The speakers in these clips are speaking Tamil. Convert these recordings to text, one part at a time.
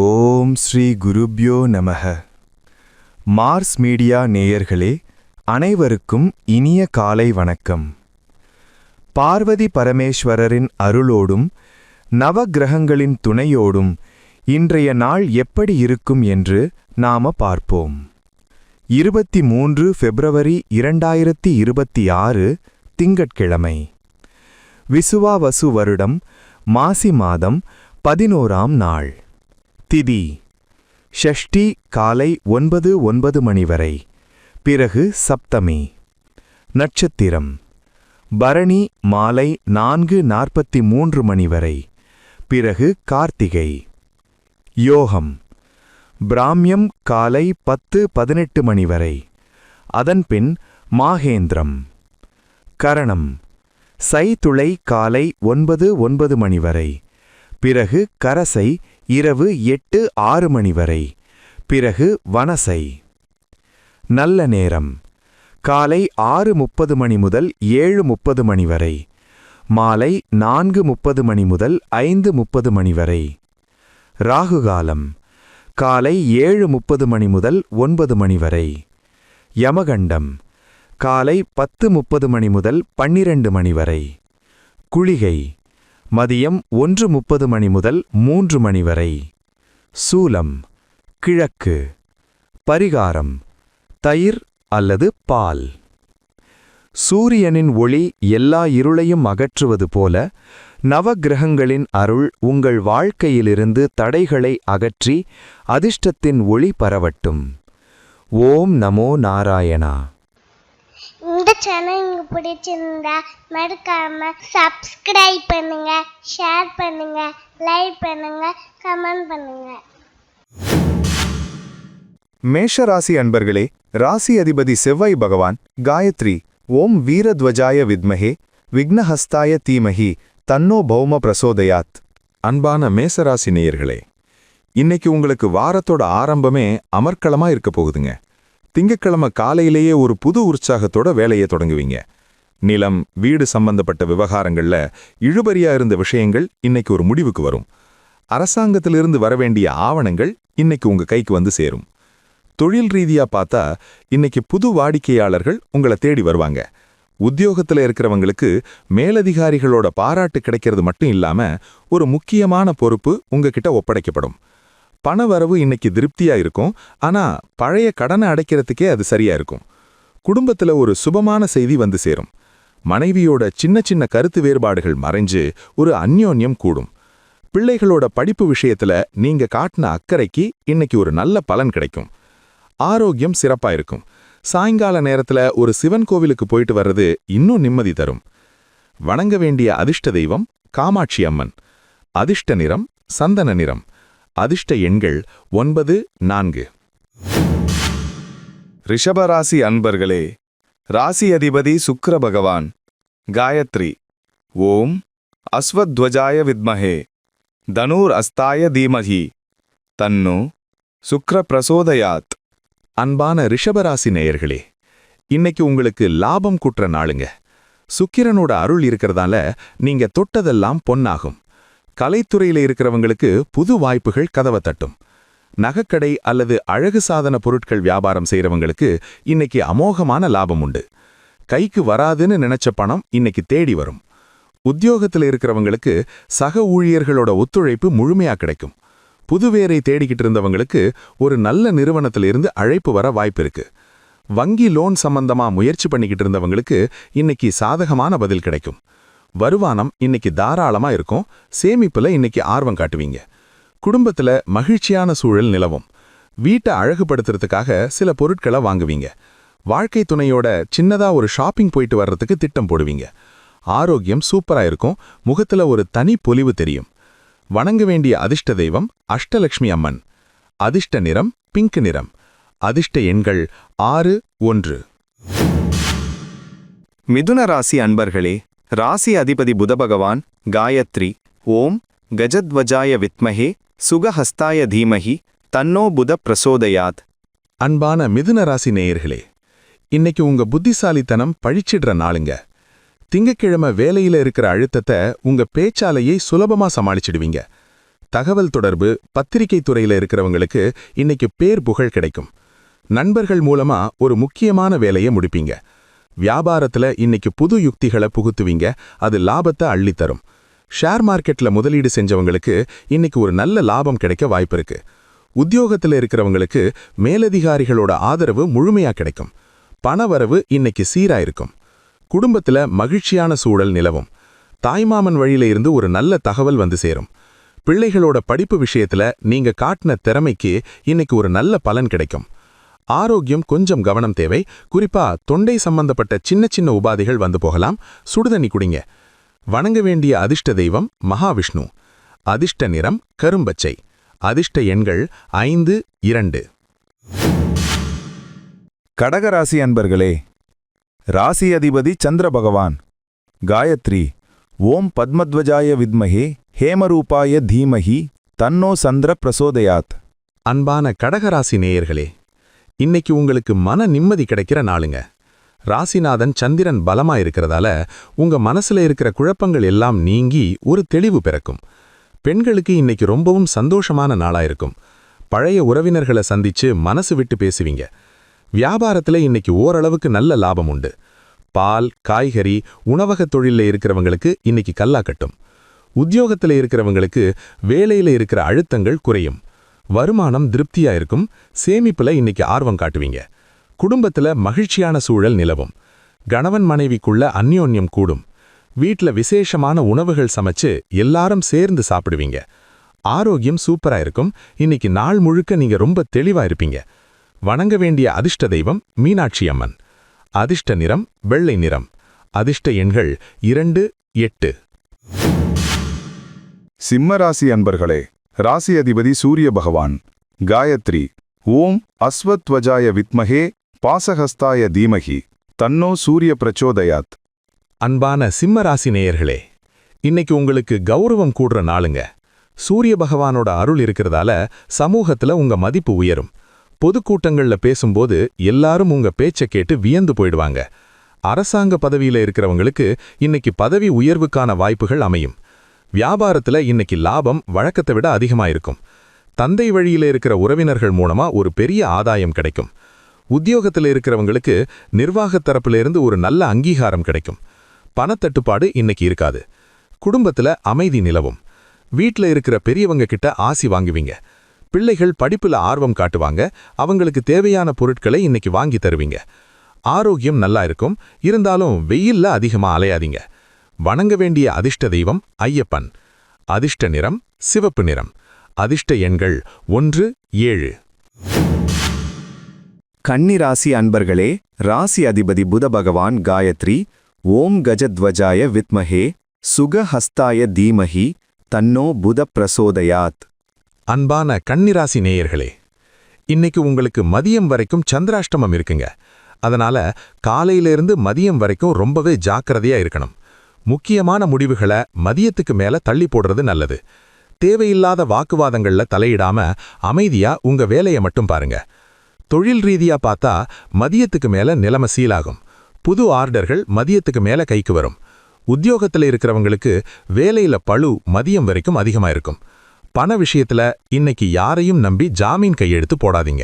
ஓம் ஸ்ரீ குருப்யோ நமக. மார்ஸ் மீடியா நேயர்களே, அனைவருக்கும் இனிய காலை வணக்கம். பார்வதி பரமேஸ்வரரின் அருளோடும் நவக்கிரகங்களின் துணையோடும் இன்றைய நாள் எப்படி இருக்கும் என்று நாம பார்ப்போம். 23 பிப்ரவரி 2026 திங்கட்கிழமை. விசுவாவசு வருடம் மாசி மாதம் 11ஆம் நாள். திதி ஷஷ்டி காலை 9 மணி வரை, பிறகு சப்தமி. நட்சத்திரம் பரணி மாலை 4:43 மணி வரை, பிறகு கார்த்திகை. யோகம் பிராம்யம் காலை 10:18 மணி வரை, அதன்பின் மாகேந்திரம். கரணம் சைதுளை காலை 9:09 மணி வரை, பிறகு கரசை இரவு 8:06 மணி வரை, பிறகு வனசை. நல்ல நேரம் காலை 6:30 மணி முதல் 7:30 மணி வரை, மாலை 4:30 மணி முதல் 5:30 மணி வரை. ராகுகாலம் காலை 7:30 மணி முதல் 9 மணி வரை. யமகண்டம் காலை 10:30 மணி முதல் 12 மணி வரை. குளிகை மதியம் 1:30 மணி முதல் 3 மணி வரை. சூலம் கிழக்கு. பரிகாரம் தயிர் அல்லது பால். சூரியனின் ஒளி எல்லா இருளையும் அகற்றுவது போல நவக்கிரகங்களின் அருள் உங்கள் வாழ்க்கையிலிருந்து தடைகளை அகற்றி அதிர்ஷ்டத்தின் ஒளி பரவட்டும். ஓம் நமோ நாராயணா. இந்த சேனல் உங்களுக்கு பிடிச்சிருந்தா மறக்காம சப்ஸ்கிரைப் பண்ணுங்க, ஷேர் பண்ணுங்க, லைக் பண்ணுங்க, கமெண்ட் பண்ணுங்க. மேஷ ராசி அன்பர்களே, ராசி அதிபதி செவ்வாய் பகவான் காயத்ரி ஓம் வீரத்வஜாய வித்மஹே விக்னஹஸ்தாய தீமஹி தன்னோ பௌம பிரசோதயாத். அன்பான மேசராசி நேயர்களே, இன்னைக்கு உங்களுக்கு வாரத்தோட ஆரம்பமே அமர்க்களமா இருக்க போகுதுங்க. திங்கட்கிழமை காலையிலேயே ஒரு புது உற்சாகத்தோட வேலையை தொடங்குவீங்க. நிலம் வீடு சம்பந்தப்பட்ட விவகாரங்கள்ல இழுபறியா இருந்த விஷயங்கள் இன்னைக்கு ஒரு முடிவுக்கு வரும். அரசாங்கத்திலிருந்து வரவேண்டிய ஆவணங்கள் இன்னைக்கு உங்க கைக்கு வந்து சேரும். தொழில் ரீதியா பார்த்தா இன்னைக்கு புது வாடிக்கையாளர்கள் உங்களை தேடி வருவாங்க. உத்தியோகத்துல இருக்கிறவங்களுக்கு மேலதிகாரிகளோட பாராட்டு கிடைக்கிறது மட்டும் இல்லாம ஒரு முக்கியமான பொறுப்பு உங்ககிட்ட ஒப்படைக்கப்படும். பணவரவு இன்னைக்கு திருப்தியா இருக்கும், ஆனா பழைய கடனை அடைக்கிறதுக்கே அது சரியா இருக்கும். குடும்பத்துல ஒரு சுபமான செய்தி வந்து சேரும். மனைவியோட சின்ன சின்ன கருத்து வேறுபாடுகள் மறைஞ்சு ஒரு அந்யோன்யம் கூடும். பிள்ளைகளோட படிப்பு விஷயத்துல நீங்க காட்டின அக்கறைக்கு இன்னைக்கு ஒரு நல்ல பலன் கிடைக்கும். ஆரோக்கியம் சிறப்பா இருக்கும். சாயங்கால நேரத்துல ஒரு சிவன் கோவிலுக்கு போயிட்டு வர்றது இன்னும் நிம்மதி தரும். வணங்க வேண்டிய அதிர்ஷ்ட தெய்வம் காமாட்சி அம்மன். அதிர்ஷ்ட நிறம் சந்தன நிறம். அதிர்ஷ்ட எண்கள் 9, 4. ரிஷபராசி அன்பர்களே, ராசி அதிபதி சுக்கிர பகவான் காயத்ரி ஓம் அஸ்வத்வஜாய வித்மஹே தனூர் அஸ்தாய தீமஹி தன்னோ சுக்ர பிரசோதயாத். அன்பான ரிஷபராசி நேயர்களே, இன்னைக்கு உங்களுக்கு லாபம் குற்ற நாளுங்க. சுக்கிரனோட அருள் இருக்கிறதால நீங்க தொட்டதெல்லாம் பொன்னாகும். கலைத்துறையில இருக்கிறவங்களுக்கு புது வாய்ப்புகள் கதவை தட்டும். நகைக்கடை அல்லது அழகு சாதன பொருட்கள் வியாபாரம் செய்யறவங்களுக்கு இன்னைக்கு அமோகமான லாபம் உண்டு. கைக்கு வராதுன்னு நினைச்ச பணம் இன்னைக்கு தேடி வரும். உத்தியோகத்தில் இருக்கிறவங்களுக்கு சக ஊழியர்களோட ஒத்துழைப்பு முழுமையா கிடைக்கும். புது வேரை தேடிக்கிட்டு இருந்தவங்களுக்கு ஒரு நல்ல நிறுவனத்திலிருந்து அழைப்பு வர வாய்ப்பு இருக்கு. வங்கி லோன் சம்பந்தமா முயற்சி பண்ணிக்கிட்டு இருந்தவங்களுக்கு இன்னைக்கு சாதகமான பதில் கிடைக்கும். வருமானம் இன்னைக்கு தாராளமா இருக்கும். சேமிப்புல இன்னைக்கு ஆர்வம் காட்டுவீங்க. குடும்பத்துல மகிழ்ச்சியான சூழல் நிலவும். வீட்டை அழகுபடுத்துறதுக்காக சில பொருட்களை வாங்குவீங்க. வாழ்க்கை துணையோட சின்னதா ஒரு ஷாப்பிங் போயிட்டு வர்றதுக்கு திட்டம் போடுவீங்க. ஆரோக்கியம் சூப்பரா இருக்கும். முகத்துல ஒரு தனி பொலிவு தெரியும். வணங்க வேண்டிய அதிர்ஷ்ட தெய்வம் அஷ்டலக்ஷ்மி அம்மன். அதிர்ஷ்ட நிறம் பிங்க் நிறம். அதிர்ஷ்ட எண்கள் 6, 1. மிதுன ராசி அன்பர்களே, ராசி அதிபதி புதபகவான் காயத்ரி ஓம் கஜத்வஜாய வித்மஹே சுகஹஸ்தாய தீமஹி தன்னோ புத பிரசோதயாத். அன்பான மிதுன ராசி நேயர்களே, இன்னைக்கு உங்க புத்திசாலித்தனம் பழிச்சிடுற நாளுங்க. திங்கக்கிழமை வேலையில இருக்கிற அழுத்தத்தை உங்க பேச்சாலையை சுலபமா சமாளிச்சிடுவீங்க. தகவல் தொடர்பு, பத்திரிகை துறையில இருக்கிறவங்களுக்கு இன்னைக்கு பேர் புகழ் கிடைக்கும். நண்பர்கள் மூலமா ஒரு முக்கியமான வேலையை முடிப்பீங்க. வியாபாரத்துல இன்னைக்கு புது யுக்திகளை புகுத்துவீங்க, அது லாபத்தை அள்ளித்தரும். ஷேர் மார்க்கெட்ல முதலீடு செஞ்சவங்களுக்கு இன்னைக்கு ஒரு நல்ல லாபம் கிடைக்க வாய்ப்பு இருக்கு. உத்தியோகத்துல இருக்கிறவங்களுக்கு மேலதிகாரிகளோட ஆதரவு முழுமையா கிடைக்கும். பணவரவு இன்னைக்கு சீரா இருக்கும். குடும்பத்துல மகிழ்ச்சியான சூழல் நிலவும். தாய்மாமன் வழியில இருந்து ஒரு நல்ல தகவல் வந்து சேரும். பிள்ளைகளோட படிப்பு விஷயத்துல நீங்க காட்டின திறமைக்கு இன்னைக்கு ஒரு நல்ல பலன் கிடைக்கும். ஆரோக்கியம் கொஞ்சம் கவனம் தேவை. குறிப்பா தொண்டை சம்பந்தப்பட்ட சின்ன சின்ன உபாதைகள் வந்து போகலாம். சுடுதண்ணி குடிங்க. வணங்க வேண்டிய அதிர்ஷ்ட தெய்வம் மகாவிஷ்ணு. அதிர்ஷ்ட நிறம் கரும்பச்சை. அதிர்ஷ்ட எண்கள் 5, 2. கடகராசி அன்பர்களே, ராசி அதிபதி சந்திர பகவான். காயத்ரி. ஓம் பத்மத்வஜாய வித்மஹே ஹேமரூபாய தீமஹி தன்னோ சந்திர பிரசோதயாத். அன்பான கடகராசி நேயர்களே, இன்னைக்கு உங்களுக்கு மன நிம்மதி கிடைக்கிற நாளுங்க. ராசிநாதன் சந்திரன் பலமா இருக்கிறதால உங்க மனசுல இருக்கிற குழப்பங்கள் எல்லாம் நீங்கி ஒரு தெளிவு பிறக்கும். பெண்களுக்கு இன்னைக்கு ரொம்பவும் சந்தோஷமான நாளா இருக்கும். பழைய உறவினர்களை சந்திச்சு மனசு விட்டு பேசுவீங்க. வியாபாரத்துல இன்னைக்கு ஓரளவுக்கு நல்ல லாபம் உண்டு. பால், காய்கறி, உணவகத் தொழில்ல இருக்கிறவங்களுக்கு இன்னைக்கு கல்லா கட்டும். உத்தியோகத்துல இருக்கிறவங்களுக்கு வேலையில இருக்கிற அழுத்தங்கள் குறையும். வருமானம் திருப்தியா இருக்கும். சேமிப்புல இன்னைக்கு ஆர்வம் காட்டுவீங்க. குடும்பத்துல மகிழ்ச்சியான சூழல் நிலவும். கணவன் மனைவிக்குள்ள அந்யோன்யம் கூடும். வீட்ல விசேஷமான உணவுகள் சமைச்சு எல்லாரும் சேர்ந்து சாப்பிடுவீங்க. ஆரோக்கியம் சூப்பரா இருக்கும். இன்னைக்கு நாள் முழுக்க நீங்க ரொம்ப தெளிவா இருப்பீங்க. வணங்க வேண்டிய அதிர்ஷ்ட தெய்வம் மீனாட்சி அம்மன். அதிர்ஷ்ட நிறம் வெள்ளை நிறம். அதிர்ஷ்ட எண்கள் 2, 8. சிம்மராசி அன்பர்களே, ராசி அதிபதி சூரிய பகவான். காயத்ரி. ஓம் அஸ்வத்வஜாய வித்மஹே பாசஹஸ்தாய தீமஹி தன்னோ சூரிய பிரச்சோதயாத். அன்பான சிம்மராசி நேயர்களே, இன்னைக்கு உங்களுக்கு கௌரவம் கூடுற நாளுங்க. சூரிய பகவானோட அருள் இருக்கிறதால சமூகத்துல உங்க மதிப்பு உயரும். பொதுக்கூட்டங்கள்ல பேசும்போது எல்லாரும் உங்க பேச்சை கேட்டு வியந்து போயிடுவாங்க. அரசாங்க பதவியில இருக்கிறவங்களுக்கு இன்னைக்கு பதவி உயர்வுக்கான வாய்ப்புகள் அமையும். வியாபாரத்துல இன்னைக்கு லாபம் வழக்கத்தை விட அதிகமா இருக்கும். தந்தை வழியில இருக்கிற உறவினர்கள் மூலமா ஒரு பெரிய ஆதாயம் கிடைக்கும். உத்தியோகத்துல இருக்கிறவங்களுக்கு நிர்வாகத் தரப்பிலிருந்து ஒரு நல்ல அங்கீகாரம் கிடைக்கும். பணத்தட்டுப்பாடு இன்னைக்கு இருக்காது. குடும்பத்துல அமைதி நிலவும். வீட்ல இருக்கிற பெரியவங்க கிட்ட ஆசி வாங்குவீங்க. பிள்ளைகள் படிப்புல ஆர்வம் காட்டுவாங்க. அவங்களுக்கு தேவையான பொருட்களை இன்னைக்கு வாங்கி தருவீங்க. ஆரோக்கியம் நல்லா இருக்கும். இருந்தாலும் வெயில்ல அதிகமா அலையாதீங்க. வணங்க வேண்டிய அதிர்ஷ்ட தெய்வம் ஐயப்பன். அதிர்ஷ்ட நிறம் சிவப்பு நிறம். அதிர்ஷ்ட எண்கள் 1, 7. கன்னிராசி அன்பர்களே, ராசி அதிபதி புத பகவான். காயத்ரி. ஓம் கஜத்வஜாய வித்மஹே சுகஹஸ்தாய தீமஹி தன்னோ புத பிரசோதயாத். அன்பான கன்னிராசி நேயர்களே, இன்னைக்கு உங்களுக்கு மதியம் வரைக்கும் சந்திராஷ்டமம் இருக்குங்க. அதனால காலையிலிருந்து மதியம் வரைக்கும் ரொம்பவே ஜாக்கிரதையா இருக்கணும். முக்கியமான முடிவுகளை மதியத்துக்கு மேல தள்ளி போடுறது நல்லது. தேவையில்லாத வாக்குவாதங்கள்ல தலையிடாம அமைதியா உங்க வேலையை மட்டும் பாருங்க. தொழில் ரீதியா பார்த்தா மதியத்துக்கு மேல நிலைமை சீலாகும். புது ஆர்டர்கள் மதியத்துக்கு மேல கைக்கு வரும். உத்தியோகத்துல இருக்கிறவங்களுக்கு வேலையில பளு மதியம் வரைக்கும் அதிகமா இருக்கும். பண விஷயத்துல இன்னைக்கு யாரையும் நம்பி ஜாமீன் கையெழுத்து போடாதீங்க.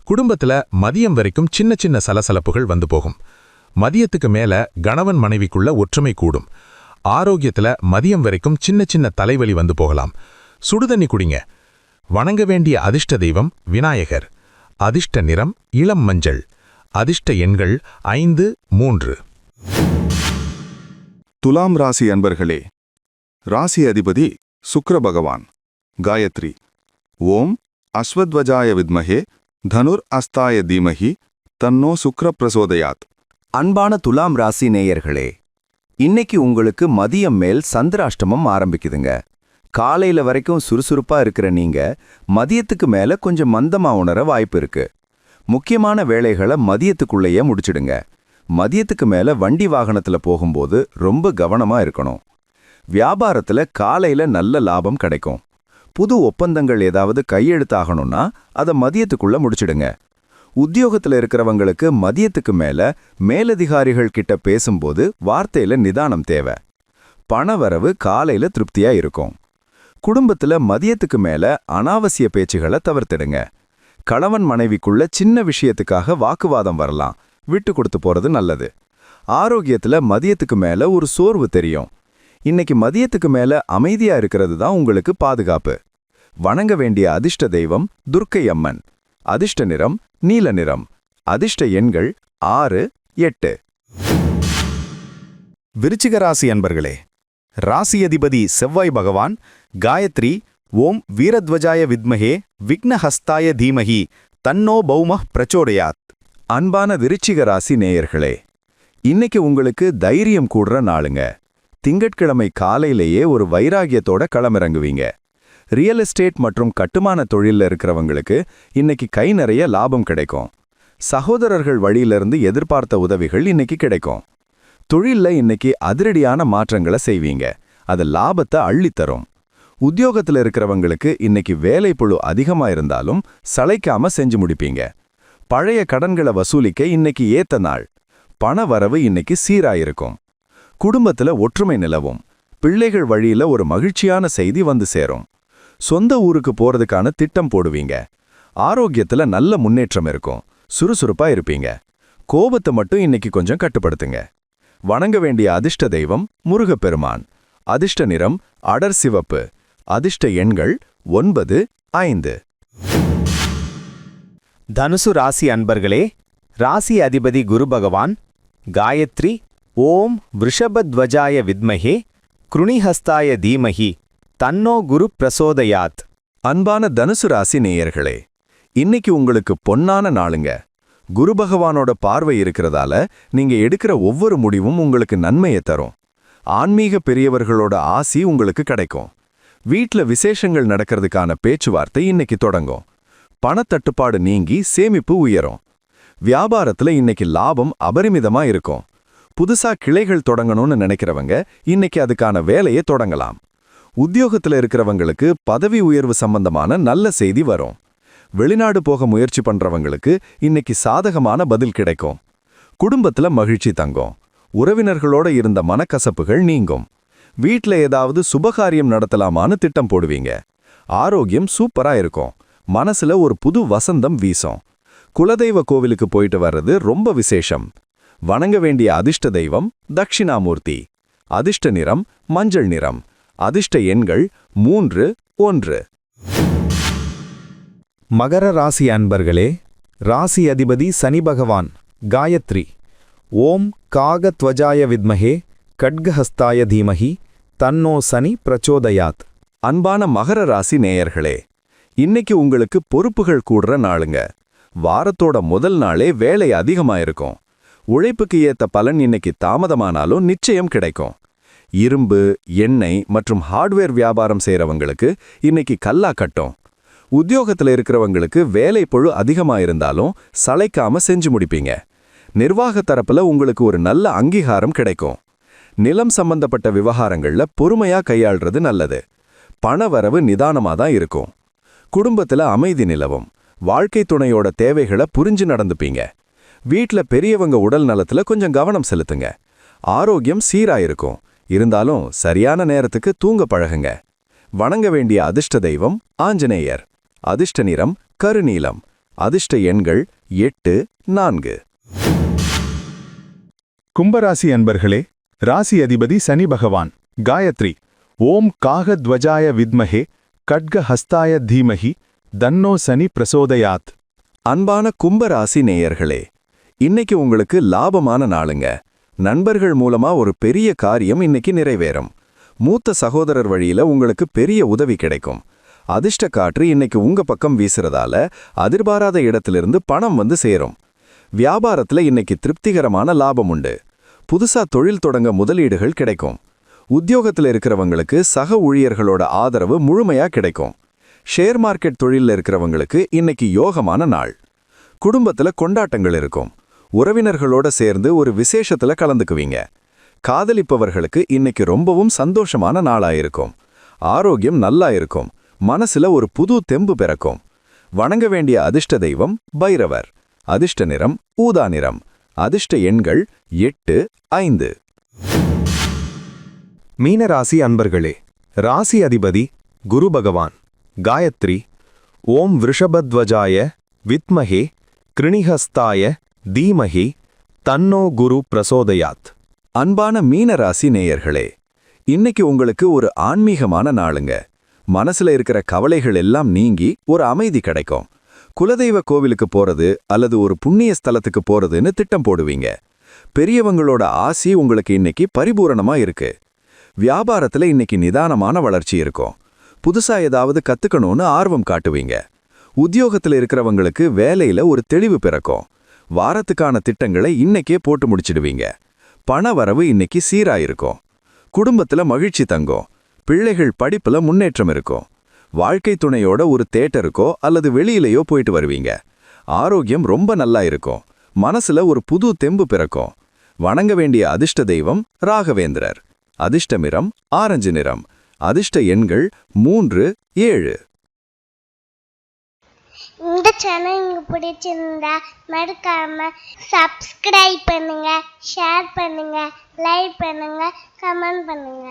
குடும்பத்துல மதியம் வரைக்கும் சின்ன சின்ன சலசலப்புகள் வந்து போகும். மதியத்துக்கு மேல கணவன் மனைவிக்குள்ள ஒற்றுமை கூடும். ஆரோக்கியத்துல மதியம் வரைக்கும் சின்ன சின்ன தலைவலி வந்து போகலாம். சுடுதண்ணி குடிங்க. வணங்க வேண்டிய அதிர்ஷ்ட தெய்வம் விநாயகர். அதிர்ஷ்ட நிறம் இளம் மஞ்சள். அதிர்ஷ்ட எண்கள் 5, 3. துலாம் ராசி அன்பர்களே, ராசி அதிபதி சுக்கிர பகவான். காயத்ரி. ஓம் அஸ்வத்வஜாய வித்மஹே தனுர் அஸ்தாய தீமஹி தன்னோ சுக்ர பிரசோதயாத். அன்பான துலாம் ராசி நேயர்களே, இன்னைக்கு உங்களுக்கு மதியம் மேல் சந்திராஷ்டமம் ஆரம்பிக்குதுங்க. காலையில வரைக்கும் சுறுசுறுப்பா இருக்கிற நீங்க மதியத்துக்கு மேல கொஞ்சம் மந்தமா உணர வாய்ப்பு இருக்கு. முக்கியமான வேலைகளை மதியத்துக்குள்ளேயே முடிச்சிடுங்க. மதியத்துக்கு மேல வண்டி வாகனத்துல போகும்போது ரொம்ப கவனமா இருக்கணும். வியாபாரத்துல காலையில நல்ல லாபம் கிடைக்கும். புது ஒப்பந்தங்கள் ஏதாவது கையெழுத்தாகணும்னா அதை மதியத்துக்குள்ள முடிச்சிடுங்க. உத்தியோகத்துல இருக்கிறவங்களுக்கு மதியத்துக்கு மேல மேலதிகாரிகள் கிட்ட பேசும்போது வார்த்தையில நிதானம் தேவை. பணவரவு காலையில திருப்தியா இருக்கும். குடும்பத்துல மதியத்துக்கு மேல அனாவசிய பேச்சுகளை தவிர்த்திடுங்க. கணவன் மனைவிக்குள்ள சின்ன விஷயத்துக்காக வாக்குவாதம் வரலாம், விட்டு கொடுத்து போறது நல்லது. ஆரோக்கியத்துல மதியத்துக்கு மேல ஒரு சோர்வு தெரியும். இன்னைக்கு மதியத்துக்கு மேல அமைதியா இருக்கிறது தான் உங்களுக்கு பாதுகாப்பு. வணங்க வேண்டிய அதிர்ஷ்ட தெய்வம் துர்க்கை அம்மன். அதிர்ஷ்ட நிறம் நீல நிறம். அதிர்ஷ்ட எண்கள் 6, 8. விருச்சிக ராசி அன்பர்களே, ராசி அதிபதி செவ்வாய் பகவான் காயத்ரி ஓம் வீரத்வஜாய வித்மஹே விக்னஹஸ்தாய தீமஹி தன்னோ பௌமः பிரச்சோடயாத். அன்பான விருச்சிக ராசி நேயர்களே, இன்னைக்கு உங்களுக்கு தைரியம் கூடுற நாளுங்க. திங்கட்கிழமை காலையிலேயே ஒரு வைராகியத்தோட களமிறங்குவீங்க. ரியல் எஸ்டேட் மற்றும் கட்டுமான தொழில்ல இருக்கிறவங்களுக்கு இன்னைக்கு கை நிறைய லாபம் கிடைக்கும். சகோதரர்கள் வழியிலிருந்து எதிர்பார்த்த உதவிகள் இன்னைக்கு கிடைக்கும். தொழில்ல இன்னைக்கு அதிரடியான மாற்றங்களை செய்வீங்க, அது லாபத்தை அள்ளித்தரும். உத்தியோகத்துல இருக்கிறவங்களுக்கு இன்னைக்கு வேலைப்பளு அதிகமா இருந்தாலும் சளைக்காம செஞ்சு முடிப்பீங்க. பழைய கடன்களை வசூலிக்க இன்னைக்கு ஏத்த நாள். பண வரவு இன்னைக்கு சீராயிருக்கும். குடும்பத்துல ஒற்றுமை நிலவும். பிள்ளைகள் வழியில ஒரு மகிழ்ச்சியான செய்தி வந்து சேரும். சொந்த ஊருக்கு போறதுக்கான திட்டம் போடுவீங்க. ஆரோக்கியத்துல நல்ல முன்னேற்றம் இருக்கும். சுறுசுறுப்பா இருப்பீங்க. கோபத்தை மட்டும் இன்னைக்கு கொஞ்சம் கட்டுப்படுத்துங்க. வணங்க வேண்டிய அதிர்ஷ்ட தெய்வம் முருகப்பெருமான். அதிர்ஷ்ட நிறம் அடர் சிவப்பு. அதிர்ஷ்ட எண்கள் 9, 5. தனுசு ராசி அன்பர்களே, ராசி அதிபதி குரு பகவான் காயத்ரி ஓம் விருஷபத்வஜாய வித்மஹே க்ருணிஹஸ்தாய தீமஹி தன்னோ குரு பிரசோதயாத். அன்பான தனுசு ராசி நேயர்களே, இன்னைக்கு உங்களுக்கு பொன்னான நாளுங்க. குரு பகவானோட பார்வை இருக்கிறதால நீங்க எடுக்கிற ஒவ்வொரு முடிவும் உங்களுக்கு நன்மையை தரும். ஆன்மீக பெரியவர்களோட ஆசி உங்களுக்கு கிடைக்கும். வீட்ல விசேஷங்கள் நடக்கிறதுக்கான பேச்சுவார்த்தை இன்னைக்கு தொடங்கும். பணத்தட்டுப்பாடு நீங்கி சேமிப்பு உயரும். வியாபாரத்துல இன்னைக்கு லாபம் அபரிமிதமா இருக்கும். புதுசா கிளைகள் தொடங்கணும்னு நினைக்கிறவங்க இன்னைக்கு அதுக்கான வேலையை தொடங்கலாம். உத்தியோகத்துல இருக்கிறவங்களுக்கு பதவி உயர்வு சம்பந்தமான நல்ல செய்தி வரும். வெளிநாடு போக முயற்சி பண்றவங்களுக்கு இன்னைக்கு சாதகமான பதில் கிடைக்கும். குடும்பத்துல மகிழ்ச்சி தங்கும். உறவினர்களோட இருந்த மனக்கசப்புகள் நீங்கும். வீட்ல ஏதாவது சுபகாரியம் நடத்தலாமான்னு திட்டம் போடுவீங்க. ஆரோக்கியம் சூப்பரா இருக்கும். மனசுல ஒரு புது வசந்தம் வீசும். குலதெய்வ கோவிலுக்கு போயிட்டு வர்றது ரொம்ப விசேஷம். வணங்க வேண்டிய அதிர்ஷ்ட தெய்வம் தட்சிணாமூர்த்தி. அதிர்ஷ்ட நிறம் மஞ்சள் நிறம். அதிர்ஷ்ட எண்கள் 3, 1. மகர ராசி அன்பர்களே, ராசி அதிபதி சனி பகவான் காயத்ரி ஓம் காகத்வஜாய வித்மஹே கட்கஹஸ்தாய தீமஹி தன்னோ சனி பிரச்சோதயாத். அன்பான மகர ராசி நேயர்களே, இன்னைக்கு உங்களுக்கு பொறுப்புகள் கூடுற நாளுங்க. வாரத்தோட முதல் நாளே வேலை அதிகமா இருக்கும். உழைப்புக்கு ஏத்த பலன் இன்னைக்கு தாமதமானாலும் நிச்சயம் கிடைக்கும். இரும்பு, எண்ணெய் மற்றும் ஹார்ட்வேர் வியாபாரம் செய்றவங்களுக்கு இன்னைக்கு கல்லா கட்டும். உத்தியோகத்துல இருக்கிறவங்களுக்கு வேலைப்பளு அதிகமா இருந்தாலும் சளைக்காம செஞ்சு முடிப்பீங்க. நிர்வாக தரப்புல உங்களுக்கு ஒரு நல்ல அங்கீகாரம் கிடைக்கும். நிலம் சம்பந்தப்பட்ட விவகாரங்கள்ல பொறுமையா கையாள்றது நல்லது. பண வரவு நிதானமா தான் இருக்கும். குடும்பத்துல அமைதி நிலவும். வாழ்க்கை துணையோட தேவைகளை புரிஞ்சு நடந்துப்பீங்க. வீட்ல பெரியவங்க உடல் நலத்துல கொஞ்சம் கவனம் செலுத்துங்க. ஆரோக்கியம் சீராயிருக்கும். இருந்தாலும் சரியான நேரத்துக்கு தூங்க பழகுங்க. வணங்க வேண்டிய அதிர்ஷ்ட தெய்வம் ஆஞ்சநேயர். அதிர்ஷ்ட நிறம் கருநீலம். அதிர்ஷ்ட எண்கள் 8, 4. கும்பராசி அன்பர்களே, ராசி அதிபதி சனி பகவான் காயத்ரி ஓம் காகத்வஜாய வித்மஹே கட்கஹஸ்தாய தீமஹி தன்னோ சனி பிரசோதயாத். அன்பான கும்பராசி நேயர்களே, இன்னைக்கு உங்களுக்கு லாபமான நாளுங்க. நண்பர்கள் மூலமா ஒரு பெரிய காரியம் இன்னைக்கு நிறைவேறும். மூத்த சகோதரர் வழியில உங்களுக்கு பெரிய உதவி கிடைக்கும். அதிர்ஷ்ட காற்று இன்னைக்கு உங்க பக்கம் வீசுறதால எதிர்பாராத இடத்திலிருந்து பணம் வந்து சேரும். வியாபாரத்துல இன்னைக்கு திருப்திகரமான லாபம் உண்டு. புதுசா தொழில் தொடங்க முதலீடுகள் கிடைக்கும். உத்தியோகத்துல இருக்கிறவங்களுக்கு சக ஊழியர்களோட ஆதரவு முழுமையா கிடைக்கும். ஷேர் மார்க்கெட் தொழில்ல இருக்கிறவங்களுக்கு இன்னைக்கு யோகமான நாள். குடும்பத்துல கொண்டாட்டங்கள் இருக்கும். உறவினர்களோட சேர்ந்து ஒரு விசேஷத்துல கலந்துக்குவீங்க. காதலிப்பவர்களுக்கு இன்னைக்கு ரொம்பவும் சந்தோஷமான நாளாயிருக்கும். ஆரோக்கியம் நல்லா இருக்கும். மனசுல ஒரு புது தெம்பு பிறக்கும். வணங்க வேண்டிய அதிர்ஷ்ட தெய்வம் பைரவர். அதிர்ஷ்ட நிறம் ஊதா நிறம். அதிர்ஷ்ட எண்கள் 8, 5. மீனராசி அன்பர்களே, ராசி அதிபதி குரு பகவான் காயத்ரி ஓம் விருஷபத்வஜாய வித்மஹே கிருணிஹஸ்தாய தீமஹி தன்னோ குரு பிரசோதயாத். அன்பான மீன ராசி நேயர்களே, இன்னைக்கு உங்களுக்கு ஒரு ஆன்மீகமான நாளுங்க. மனசுல இருக்கிற கவலைகள் எல்லாம் நீங்கி ஒரு அமைதி கிடைக்கும். குலதெய்வ கோவிலுக்கு போறது அல்லது ஒரு புண்ணிய ஸ்தலத்துக்கு போறதுன்னு திட்டம் போடுவீங்க. பெரியவங்களோட ஆசி உங்களுக்கு இன்னைக்கு பரிபூரணமா இருக்கு. வியாபாரத்துல இன்னைக்கு நிதானமான வளர்ச்சி இருக்கும். புதுசா ஏதாவது கத்துக்கணும்னு ஆர்வம் காட்டுவீங்க. உத்தியோகத்துல இருக்கிறவங்களுக்கு வேலையில ஒரு தெளிவு பிறக்கும். வாரத்துக்கான திட்டங்களை இன்னைக்கே போட்டு முடிச்சிடுவீங்க. பண வரவு இன்னைக்கு சீராயிருக்கும். குடும்பத்துல மகிழ்ச்சி தங்கும். பிள்ளைகள் படிப்புல முன்னேற்றம் இருக்கும். வாழ்க்கை துணையோட ஒரு தேட்டருக்கோ அல்லது வெளியிலையோ போயிட்டு வருவீங்க. ஆரோக்கியம் ரொம்ப நல்லா இருக்கும். மனசுல ஒரு புது தெம்பு பிறக்கும். வணங்க வேண்டிய அதிர்ஷ்ட தெய்வம் ராகவேந்திரர். அதிர்ஷ்ட நிறம் ஆரஞ்சு நிறம். அதிர்ஷ்ட எண்கள் 3, 7. இந்த சேனல் உங்களுக்கு பிடிச்சிருந்தா மறக்காம சப்ஸ்கிரைப் பண்ணுங்க, ஷேர் பண்ணுங்க, லைக் பண்ணுங்க, கமெண்ட் பண்ணுங்க.